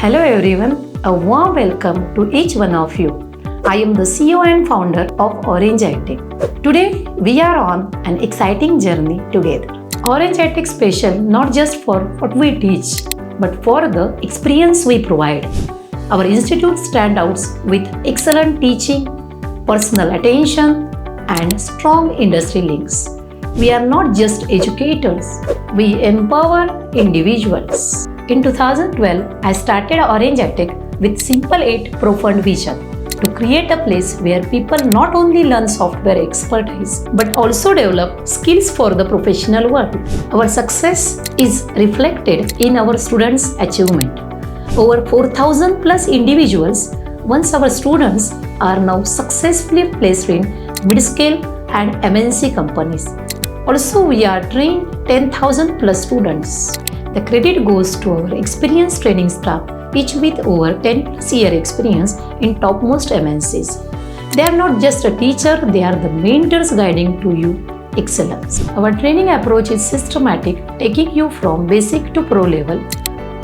Hello everyone, a warm welcome to each one of you. I am the CEO and founder of Orange ITech. Today we are on an exciting journey together. Orange ITech special not just for what we teach, but for the experience we provide. Our institute stands out with excellent teaching, personal attention, and strong industry links. We are not just educators, we empower individuals. In 2012, I started Orange ITech with simple yet profound vision to create a place where people not only learn software expertise but also develop skills for the professional world. Our success is reflected in our students' achievement. Over 4,000 plus individuals, once our students, are now successfully placed in mid-scale and MNC companies. Also, we are trained 10,000 plus students. The credit goes to our experienced training staff, each with over 10 plus year experience in topmost MNCs. They are not just a teacher, they are the mentors guiding to you excellence. Our training approach is systematic, taking you from basic to pro level,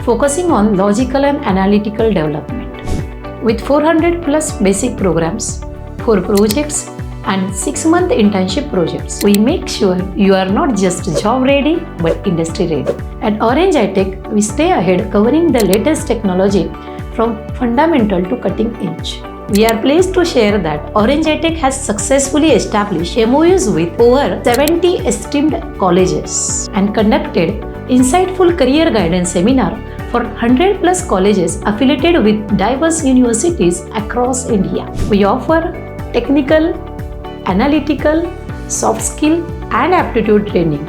focusing on logical and analytical development. With 400 plus basic programs, 4 projects, and 6-month internship projects, we make sure you are not just job ready but industry ready. At Orange ITech, we stay ahead covering the latest technology from fundamental to cutting edge. We are pleased to share that Orange ITech has successfully established MOUs with over 70 esteemed colleges and conducted insightful career guidance seminar for 100 plus colleges affiliated with diverse universities across India. We offer technical, analytical, soft skill and aptitude training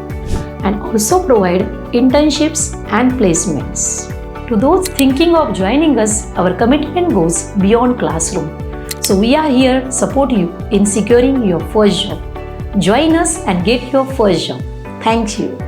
and also provide internships and placements. To those thinking of joining us, our commitment goes beyond classroom. So we are here to support you in securing your first job. Join us and get your first job. Thank you.